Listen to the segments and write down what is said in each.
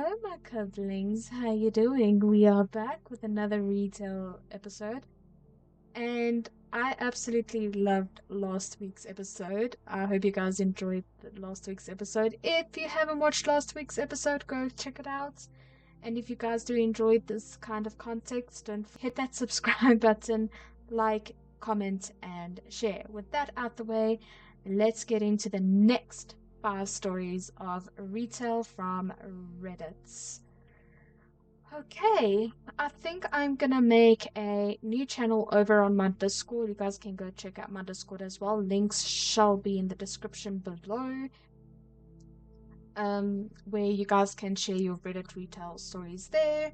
Hello, my cuddlings. How you doing? We are back with another retail episode, and I absolutely loved last week's episode. I hope you guys enjoyed last week's episode. If you haven't watched last week's episode, go check it out. And if you guys do enjoy this kind of context, don't hit that subscribe button, like, comment, and share. With that out the way, let's get into the next five stories of retail from Reddit. Okay, I think I'm gonna make a new channel over on my Discord. You guys can go check out my Discord as well. Links shall be in the description below. Where you guys can share your Reddit retail stories there.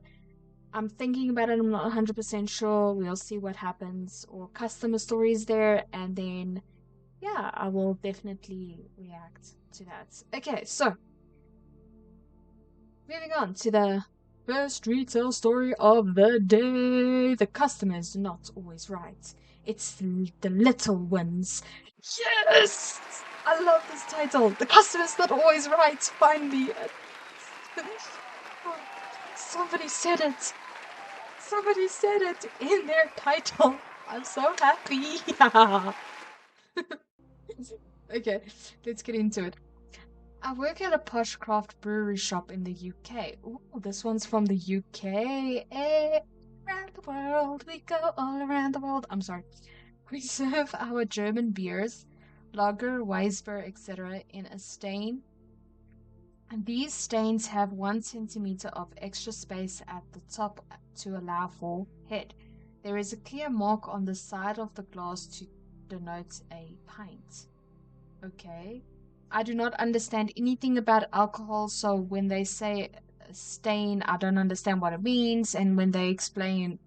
I'm thinking about it, I'm not 100% sure. We'll see what happens. Or customer stories there, and then, yeah, I will definitely react to that. Okay, so moving on to the first retail story of the day. The customer's not always right. It's the little ones. Yes! I love this title. The customer's not always right. Finally. Somebody said it. Somebody said it in their title. I'm so happy. Okay, let's get into it. I work at a posh craft brewery shop in the UK. Ooh, this one's from the UK. Around the world, we go all around the world. I'm sorry. We serve our German beers, lager, Weissbier, etc. in a stain. And these stains have 1 centimeter of extra space at the top to allow for head. There is a clear mark on the side of the glass to denote a pint. Okay. I do not understand anything about alcohol, so when they say stain, I don't understand what it means, and when they explain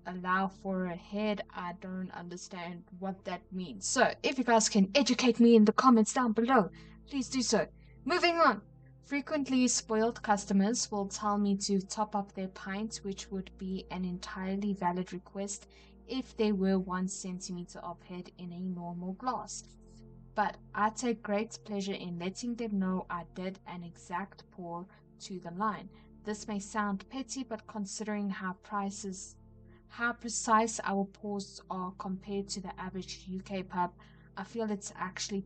allow for a head, I don't understand what that means. So, if you guys can educate me in the comments down below, please do so. Moving on. Frequently spoiled customers will tell me to top up their pint, which would be an entirely valid request if there were 1 centimeter of head in a normal glass. But I take great pleasure in letting them know I did an exact pour to the line. This may sound petty, but considering how precise our pours are compared to the average UK pub, I feel it's actually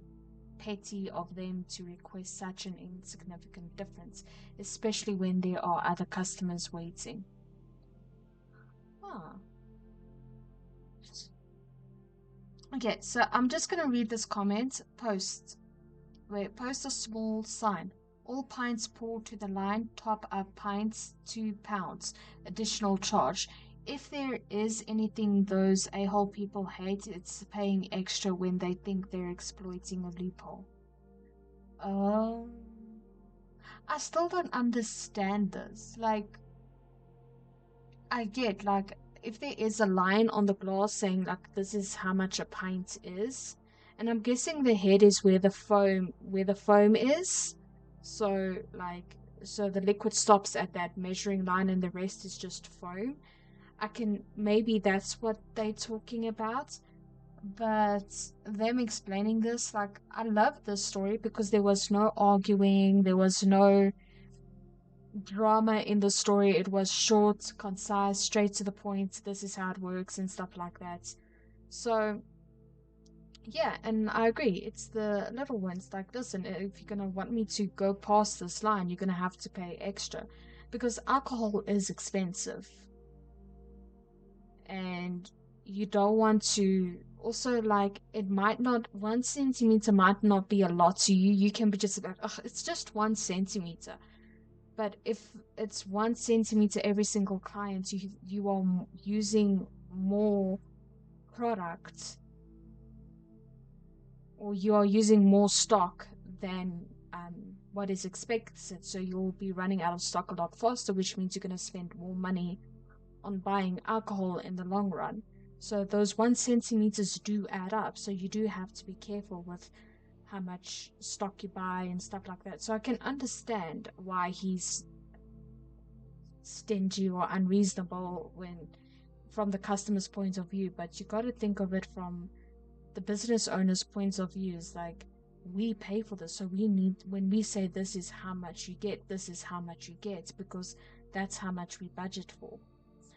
petty of them to request such an insignificant difference, especially when there are other customers waiting. Ah. Okay, so I'm just gonna read this comment. Post a small sign. All pints poured to the line, top up pints, £2. Additional charge. If there is anything those a-hole people hate, it's paying extra when they think they're exploiting a loophole. Oh. I still don't understand this. Like, I get, like, if there is a line on the glass saying, like, this is how much a pint is, and I'm guessing the head is where the foam is. So, like, so the liquid stops at that measuring line and the rest is just foam. Maybe that's what they're talking about. But them explaining this, like, I love this story because there was no arguing, there was no drama in the story. It was short, concise, straight to the point. This is how it works and stuff like that. So, yeah, and I agree. It's the little ones. Like, listen, if you're gonna want me to go past this line, you're gonna have to pay extra because alcohol is expensive. And you don't want to also, like, it might not 1 centimeter might not be a lot to you. You can be just like, oh, it's just 1 centimeter. But if it's 1 centimeter every single client, you are using more product, or you are using more stock than what is expected. So you'll be running out of stock a lot faster, which means you're going to spend more money on buying alcohol in the long run. So those 1 centimeters do add up. So you do have to be careful with how much stock you buy and stuff like that. So I can understand why he's stingy or unreasonable when from the customer's point of view, but you got to think of it from the business owner's point of view. Is like, we pay for this. So when we say this is how much you get, this is how much you get, because that's how much we budget for.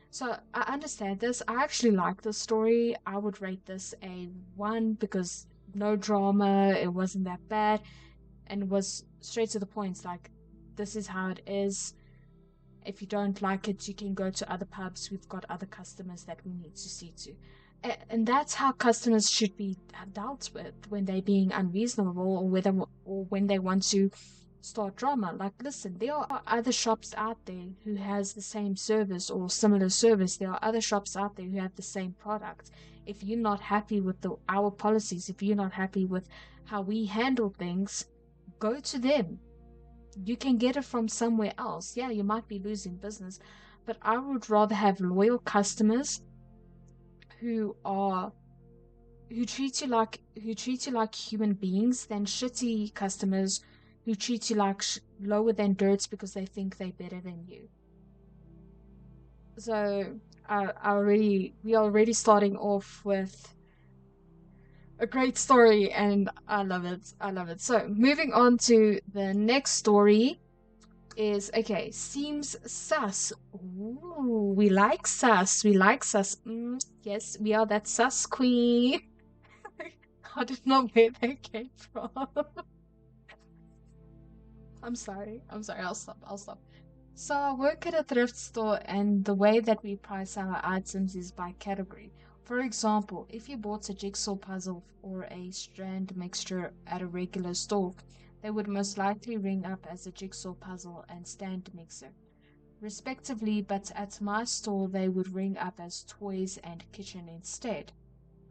So I understand this. I actually like this story. I would rate this a 1 because no drama, it wasn't that bad, and it was straight to the point. It's like, this is how it is. If you don't like it, you can go to other pubs. We've got other customers that we need to see to. And that's how customers should be dealt with when they're being unreasonable, or when they want to start drama. Like, listen, there are other shops out there who has the same service or similar service. There are other shops out there who have the same product. If you're not happy with our policies, if you're not happy with how we handle things, go to them. You can get it from somewhere else. Yeah, you might be losing business, but I would rather have loyal customers who are who treat you like human beings than shitty customers who treat you like lower than dirt because they think they're better than you. So we are already starting off with a great story, and I love it. I love it. So moving on to the next story is, okay, seems sus. Ooh, we like sus. We like sus. Yes, we are that sus queen. I don't know where they came from. I'm sorry. I'm sorry. I'll stop. I'll stop. So I work at a thrift store, and the way that we price our items is by category. For example, if you bought a jigsaw puzzle or a strand mixture at a regular store, they would most likely ring up as a jigsaw puzzle and stand mixer, respectively, but at my store they would ring up as toys and kitchen instead.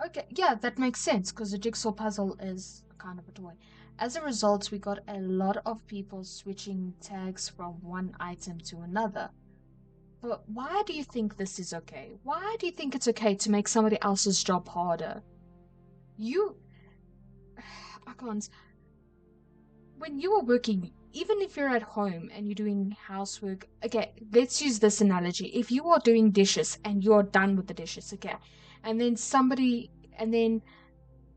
Okay, yeah, that makes sense because a jigsaw puzzle is kind of a toy. As a result, we got a lot of people switching tags from one item to another. But why do you think this is okay? Why do you think it's okay to make somebody else's job harder? You, I can't. When you are working, even if you're at home and you're doing housework, okay, let's use this analogy. If you are doing dishes and you're done with the dishes, okay, and then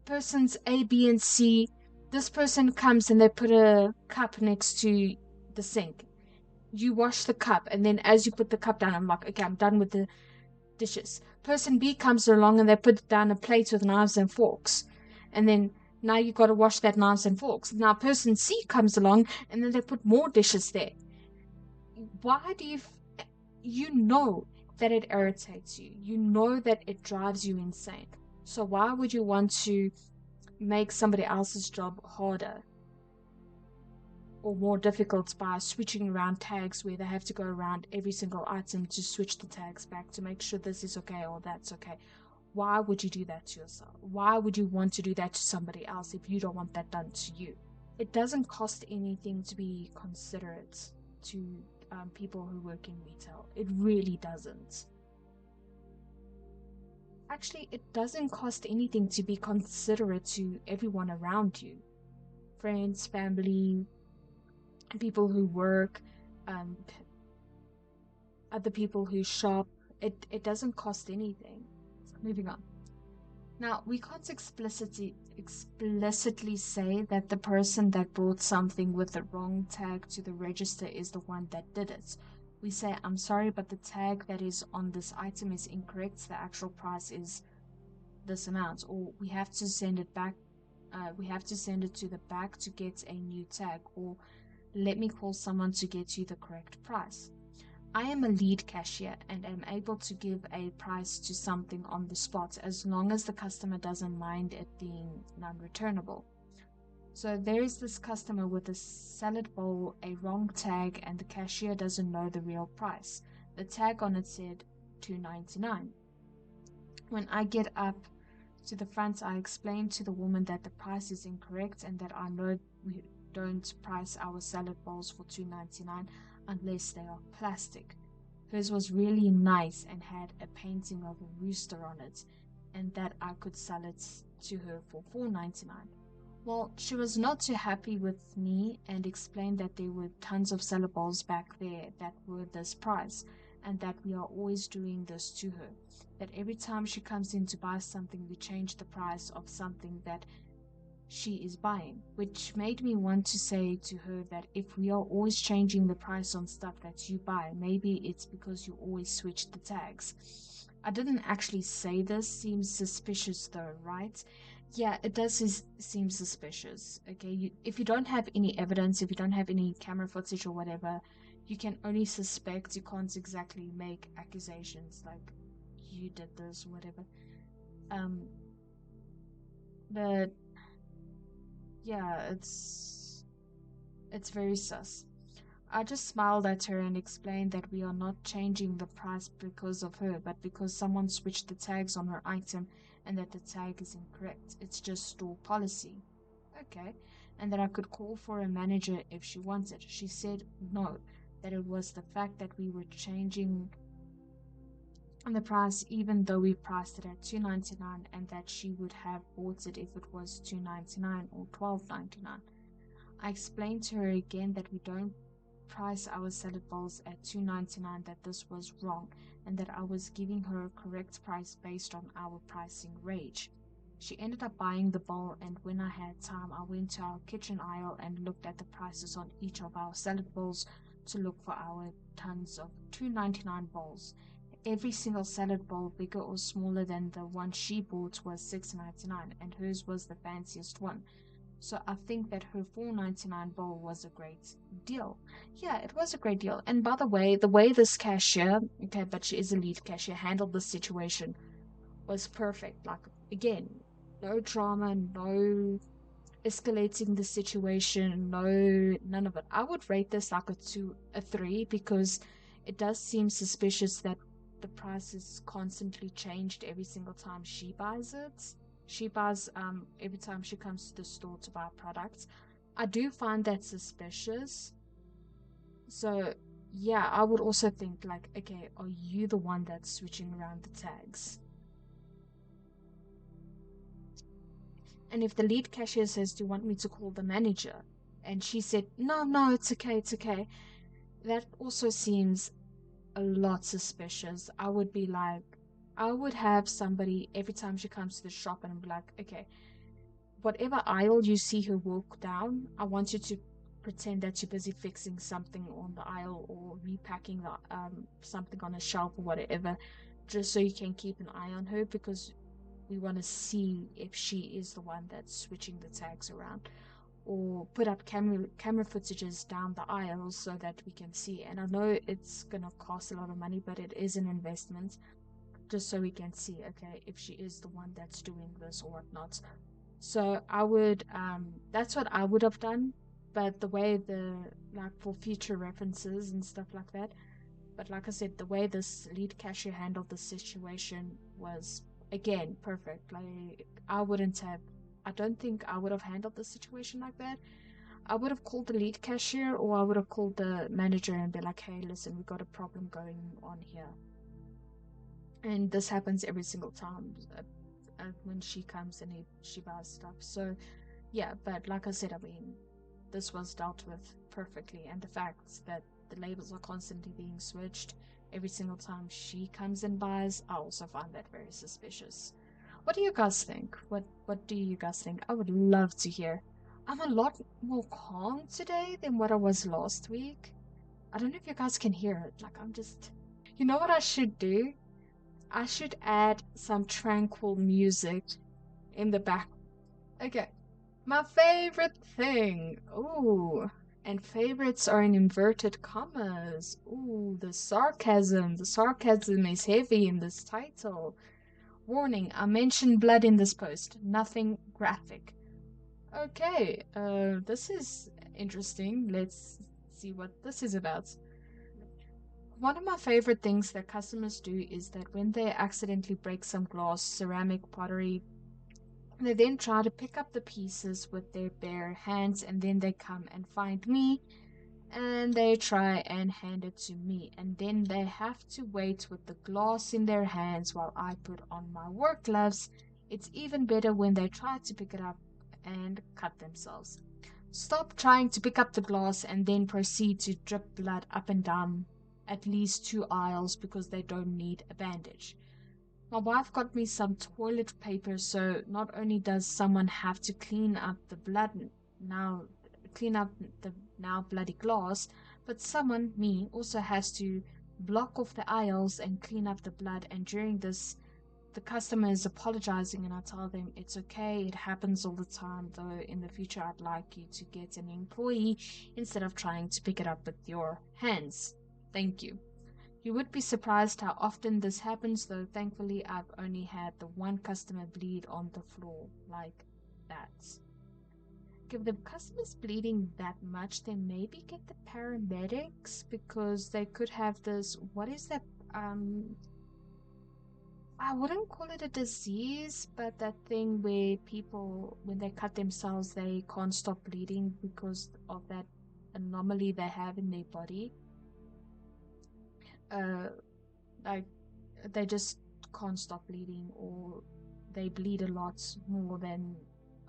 persons A, B, and C, this person comes and they put a cup next to the sink. You wash the cup, and then as you put the cup down, I'm like, okay, I'm done with the dishes. Person B comes along and they put down a plate with knives and forks. And then now you got to wash that knives and forks. Now person C comes along and then they put more dishes there. Why do you know that it irritates you? You know that it drives you insane. So why would you want to make somebody else's job harder or more difficult by switching around tags where they have to go around every single item to switch the tags back to make sure this is okay or that's okay? Why would you do that to yourself? Why would you want to do that to somebody else if you don't want that done to you? It doesn't cost anything to be considerate to people who work in retail. It really doesn't. Actually, it doesn't cost anything to be considerate to everyone around you. Friends, family, people who work, um, other people who shop. It doesn't cost anything. Moving on. Now, we can't explicitly say that the person that brought something with the wrong tag to the register is the one that did it. We say, I'm sorry, but the tag that is on this item is incorrect. The actual price is this amount, or we have to send it back. We have to send it to the back to get a new tag, or let me call someone to get you the correct price. I am a lead cashier and am able to give a price to something on the spot as long as the customer doesn't mind it being non-returnable. So there is this customer with a salad bowl, a wrong tag, and the cashier doesn't know the real price. The tag on it said $2.99. When I get up to the front, I explain to the woman that the price is incorrect and that I know we don't price our salad bowls for $2.99 unless they are plastic. Hers was really nice and had a painting of a rooster on it, and that I could sell it to her for $4.99. Well, she was not too happy with me and explained that there were tons of salad bowls back there that were this price, and that we are always doing this to her. That every time she comes in to buy something, we change the price of something that she is buying, which made me want to say to her that if we are always changing the price on stuff that you buy, maybe it's because you always switch the tags. I didn't actually say this. Seems suspicious though, right? Yeah, it does seem suspicious. Okay, if you don't have any evidence, if you don't have any camera footage or whatever, you can only suspect. You can't exactly make accusations like you did this or whatever. Um, but yeah, it's very sus. I just smiled at her and explained that we are not changing the price because of her, but because someone switched the tags on her item and that the tag is incorrect. It's just store policy. Okay. And that I could call for a manager if she wanted. She said no, that it was the fact that we were changing the price even though we priced it at $2.99 and that she would have bought it if it was $2.99 or $12.99. I explained to her again that we don't price our salad bowls at $2.99, that this was wrong, and that I was giving her a correct price based on our pricing range. She ended up buying the bowl, and when I had time, I went to our kitchen aisle and looked at the prices on each of our salad bowls to look for our tons of $2.99 bowls. Every single salad bowl, bigger or smaller than the one she bought, was $6.99, and hers was the fanciest one. So I think that her $4.99 bowl was a great deal. Yeah, it was a great deal. And by the way this cashier, okay, but she is a lead cashier, handled the situation was perfect. Like, again, no drama, no escalating the situation, no, none of it. I would rate this like a 3 because it does seem suspicious that the price is constantly changed every single time she buys it. She buys every time she comes to the store to buy products. I do find that suspicious. So yeah, I would also think like, okay, are you the one that's switching around the tags? And if the lead cashier says, do you want me to call the manager? And she said, no, no, it's okay, it's okay. That also seems a lot suspicious. I would be like, I would have somebody every time she comes to the shop and I'm like, okay, whatever aisle you see her walk down, I want you to pretend that you're busy fixing something on the aisle or repacking something on a shelf or whatever, just so you can keep an eye on her because we want to see if she is the one that's switching the tags around, or put up camera footages down the aisles so that we can see. And I know it's gonna cost a lot of money, but it is an investment just so we can see, okay, if she is the one that's doing this or whatnot. So I would, that's what I would have done. But the way like for future references and stuff like that. But like I said, the way this lead cashier handled the situation was, again, perfect. Like, I don't think I would have handled the situation like that. I would have called the lead cashier or I would have called the manager and be like, hey, listen, we got a problem going on here. And this happens every single time when she comes and she buys stuff. So, yeah, but like I said, I mean, this was dealt with perfectly. And the fact that the labels are constantly being switched every single time she comes and buys, I also find that very suspicious. What do you guys think? What do you guys think? I would love to hear. I'm a lot more calm today than what I was last week. I don't know if you guys can hear it. Like, I'm just. You know what I should do? I should add some tranquil music in the back. Okay. My favorite thing. Ooh. And favorites are in inverted commas. Ooh, the sarcasm. The sarcasm is heavy in this title. Warning, I mentioned blood in this post. Nothing graphic. Okay, this is interesting. Let's see what this is about. One of my favorite things that customers do is that when they accidentally break some glass, ceramic, pottery, they then try to pick up the pieces with their bare hands and then they come and find me and they try and hand it to me. And then they have to wait with the glass in their hands while I put on my work gloves. It's even better when they try to pick it up and cut themselves. Stop trying to pick up the glass and then proceed to drip blood up and down at least 2 aisles because they don't need a bandage. My wife got me some toilet paper, so not only does someone have to clean up the blood now, clean up the now bloody glass, but someone, me, also has to block off the aisles and clean up the blood. And during this, the customer is apologizing, and I tell them it's okay, it happens all the time, though in the future I'd like you to get an employee instead of trying to pick it up with your hands. Thank you. You would be surprised how often this happens, though thankfully I've only had the one customer bleed on the floor like that. If the customer's bleeding that much, then maybe get the paramedics, because they could have this, what is that? I wouldn't call it a disease, but that thing where people, when they cut themselves, they can't stop bleeding because of that anomaly they have in their body. Uh, like they just can't stop bleeding, or they bleed a lot more than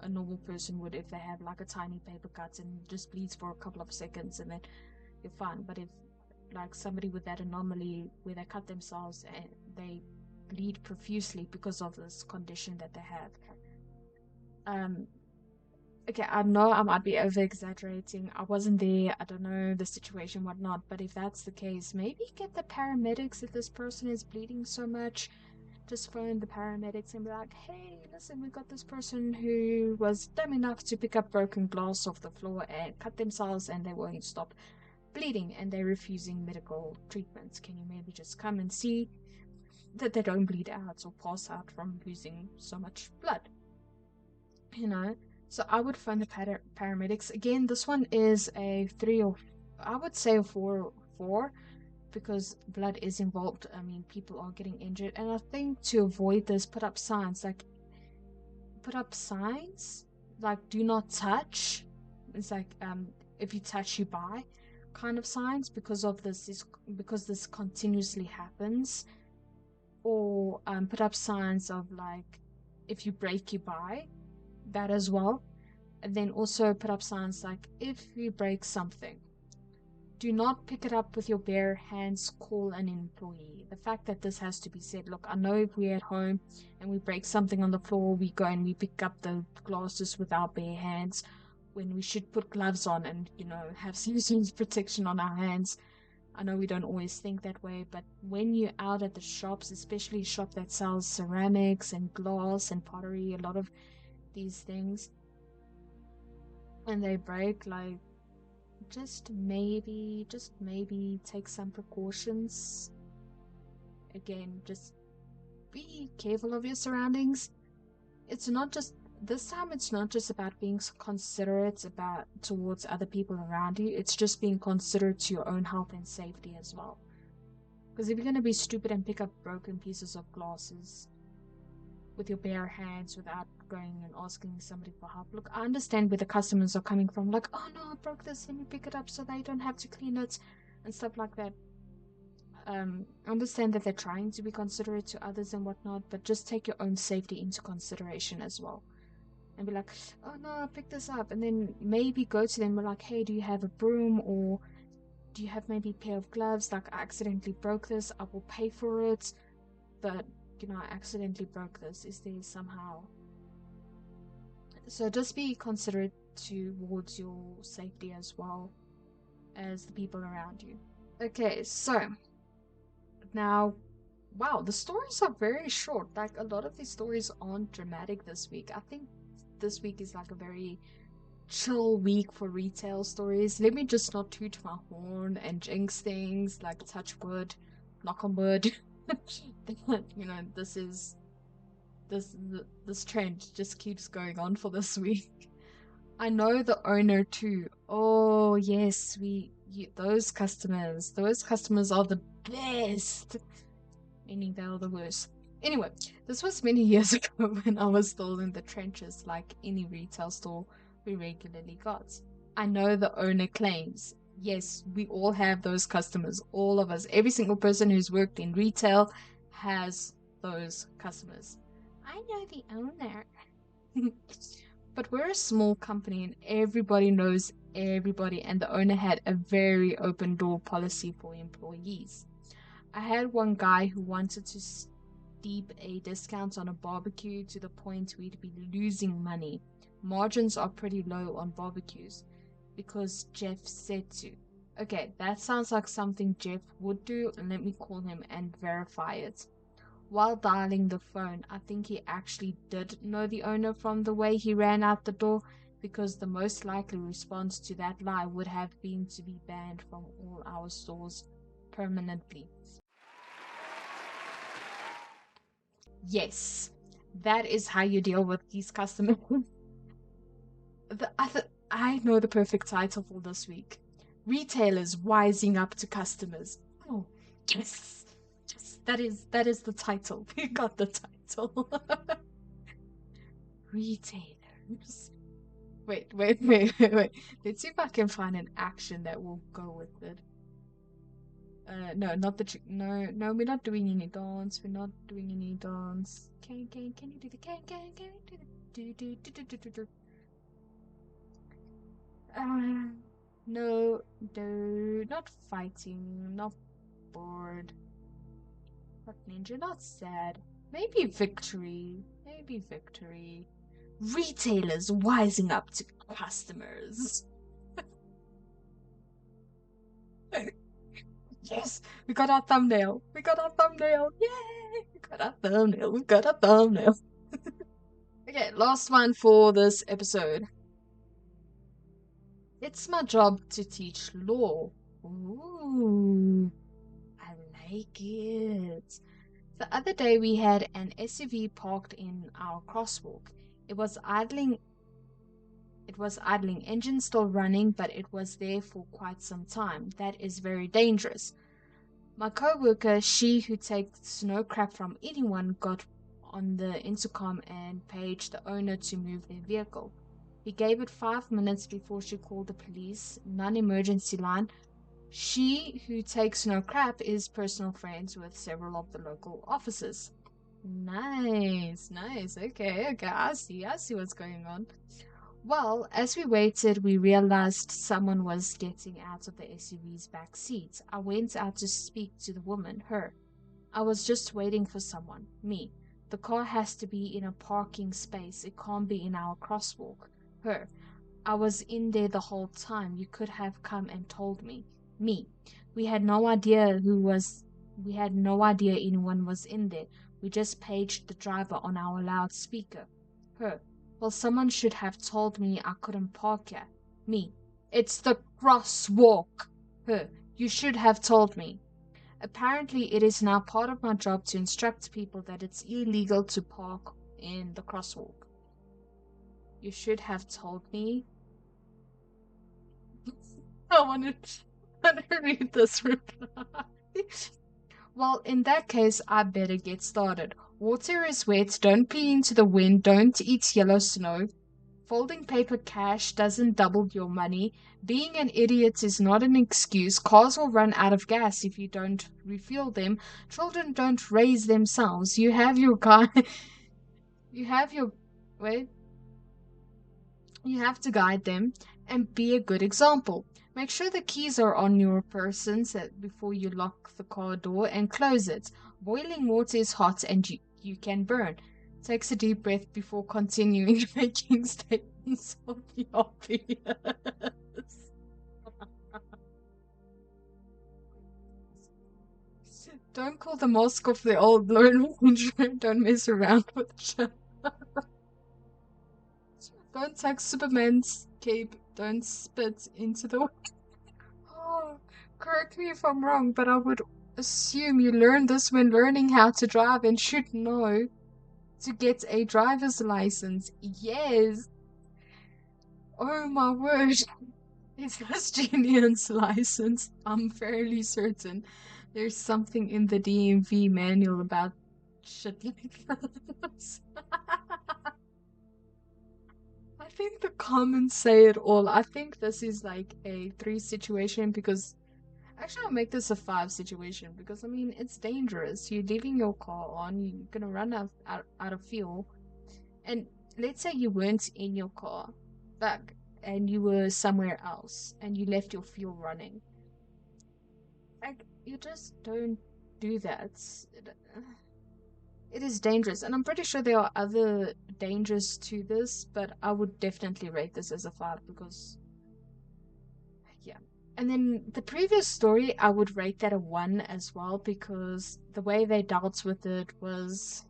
a normal person would if they have like a tiny paper cut and just bleeds for a couple of seconds and then you're fine. But if like somebody with that anomaly where they cut themselves and they bleed profusely because of this condition that they have. Okay, I know I might be over exaggerating. I wasn't there, I don't know the situation, whatnot, but if that's the case, maybe get the paramedics. If this person is bleeding so much, just phone the paramedics and be like, hey, listen, we got this person who was dumb enough to pick up broken glass off the floor and cut themselves, and they won't stop bleeding and they're refusing medical treatment. Can you maybe just come and see that they don't bleed out or pass out from losing so much blood? You know? So I would phone the paramedics. Again, this one is a 3 or I would say a 4 because blood is involved. I mean, people are getting injured, and I think to avoid this, put up signs like do not touch. It's like if you touch you buy kind of signs, because of this is because this continuously happens. Or put up signs of like if you break you buy, that as well. And then also put up signs like if you break something, do not pick it up with your bare hands, call an employee. The fact that this has to be said, look, I know if we're at home and we break something on the floor, we go and we pick up the glasses with our bare hands, when we should put gloves on and, have some protection on our hands. I know we don't always think that way, but when you're out at the shops, especially a shop that sells ceramics and glass and pottery, a lot of these things, and they break, like, just maybe take some precautions. Again, just be careful of your surroundings. It's not just this time, it's not just about being considerate about towards other people around you, it's just being considerate to your own health and safety as well. Because if you're going to be stupid and pick up broken pieces of glasses with your bare hands without going and asking somebody for help, look, I understand where the customers are coming from, like, oh no, I broke this, let me pick it up so they don't have to clean it and stuff like that. I understand that they're trying to be considerate to others and whatnot, but just take your own safety into consideration as well. And be like, oh no, pick this up. And then maybe go to them and be like, hey, do you have a broom, or do you have maybe a pair of gloves? Like, I accidentally broke this, I will pay for it, but I accidentally broke this. Is there somehow? So just be considerate towards your safety as well as the people around you. Okay, so now, wow, the stories are very short. Like, a lot of these stories aren't dramatic this week. I think this week is like a very chill week for retail stories. Let me just not toot my horn and jinx things, like touch wood, knock on wood. This trend just keeps going on for this week. I know the owner too. Oh yes, those customers are the best. Meaning they are the worst. Anyway, this was many years ago when I was still in the trenches, like any retail store we regularly got. I know the owner claims. Yes, we all have those customers. All of us. Every single person who's worked in retail has those customers. I know the owner. But we're a small company and everybody knows everybody, and the owner had a very open door policy for employees. I had one guy who wanted deep a discount on a barbecue to the point we'd be losing money. Margins are pretty low on barbecues because Jeff said to. Okay, that sounds like something Jeff would do, and let me call him and verify it. While dialing the phone, I think he actually did know the owner from the way he ran out the door, because the most likely response to that lie would have been to be banned from all our stores permanently. Yes, that is how you deal with these customers. I know the perfect title for this week. Retailers wising up to customers. Oh, yes. Yes, that is the title. We got the title. Retailers. Wait. Let's see if I can find an action that will go with it. No, not the no, we're not doing any dance. We're not doing any dance. Can you do the can you do. Uh, no, no, not fighting, not bored, not ninja, not sad. Maybe victory. Maybe victory. Retailers wising up to customers. Yes, we got our thumbnail. We got our thumbnail. Yay! We got our thumbnail. We got our thumbnail. Okay, last one for this episode. It's my job to teach law. Ooh, I like it. The other day we had an SUV parked in our crosswalk. It was idling engine still running, but it was there for quite some time. That is very dangerous. My coworker, she who takes no crap from anyone, got on the intercom and paged the owner to move their vehicle. He gave it 5 minutes before she called the police, non-emergency line. She who takes no crap is personal friends with several of the local officers. Nice, nice. Okay, I see what's going on. Well, as we waited, we realized someone was getting out of the SUV's back seat. I went out to speak to the woman, her. I was just waiting for someone, me. The car has to be in a parking space. It can't be in our crosswalk, her. I was in there the whole time. You could have come and told me, me. We had no idea we had no idea anyone was in there. We just paged the driver on our loudspeaker, her. Well, someone should have told me I couldn't park here. Me. It's the crosswalk. Her. You should have told me. Apparently, it is now part of my job to instruct people that it's illegal to park in the crosswalk. You should have told me. I want to read this reply. Well, in that case, I better get started. Water is wet, don't pee into the wind, don't eat yellow snow. Folding paper cash doesn't double your money. Being an idiot is not an excuse. Cars will run out of gas if you don't refuel them. Children don't raise themselves. You have your guy. You have your. Wait. You have to guide them and be a good example. Make sure the keys are on your person before you lock the car door and close it. Boiling water is hot and you can burn. Takes a deep breath before continuing making statements of the obvious. Don't call the mosque of the old Lone Ranger. Don't mess around with shit. Don't take Superman's cape. Don't spit into the. Oh, correct me if I'm wrong, but I would assume you learned this when learning how to drive and should know to get a driver's license. Yes. Oh my word. Is this Julian's license? I'm fairly certain there's something in the DMV manual about shit like this. I think the comments say it all. I think this is like a 3 situation because actually I'll make this a 5 situation because I mean it's dangerous. You're leaving your car on, you're gonna run out of fuel. And let's say you weren't in your car back and you were somewhere else and you left your fuel running. Like you just don't do that. It is dangerous, and I'm pretty sure there are other dangers to this, but I would definitely rate this as a 5 because, yeah. And then the previous story, I would rate that a 1 as well because the way they dealt with it was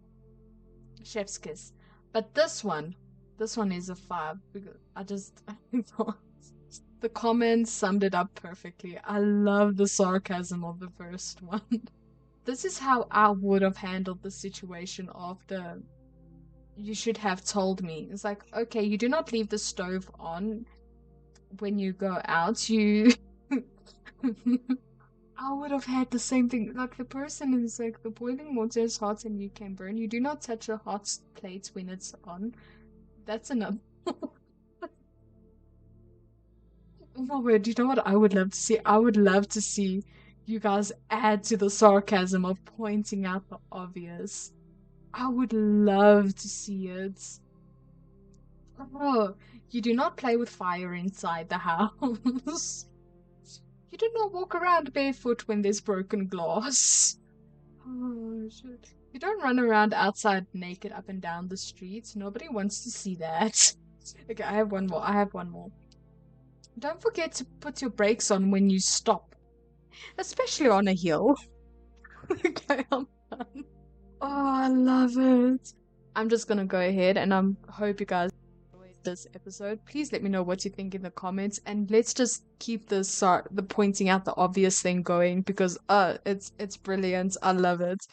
chef's kiss. But this one is a 5 because I just I thought the comments summed it up perfectly. I love the sarcasm of the first one. This is how I would have handled the situation after you should have told me. It's like, okay, you do not leave the stove on when you go out. You I would have had the same thing. Like the person is like the boiling water is hot and you can burn. You do not touch a hot plate when it's on. That's enough. Oh my word, you know what I would love to see? I would love to see you guys add to the sarcasm of pointing out the obvious. I would love to see it. Oh, you do not play with fire inside the house. You do not walk around barefoot when there's broken glass. Oh, shit. You don't run around outside naked up and down the streets. Nobody wants to see that. Okay, I have one more. I have one more. Don't forget to put your brakes on when you stop, especially on a hill. Okay, I'm done. Oh, I love it. I'm just gonna go ahead and hope you guys enjoyed this episode. Please let me know what you think in the comments, and let's just keep the pointing out the obvious thing going because it's brilliant. I love it.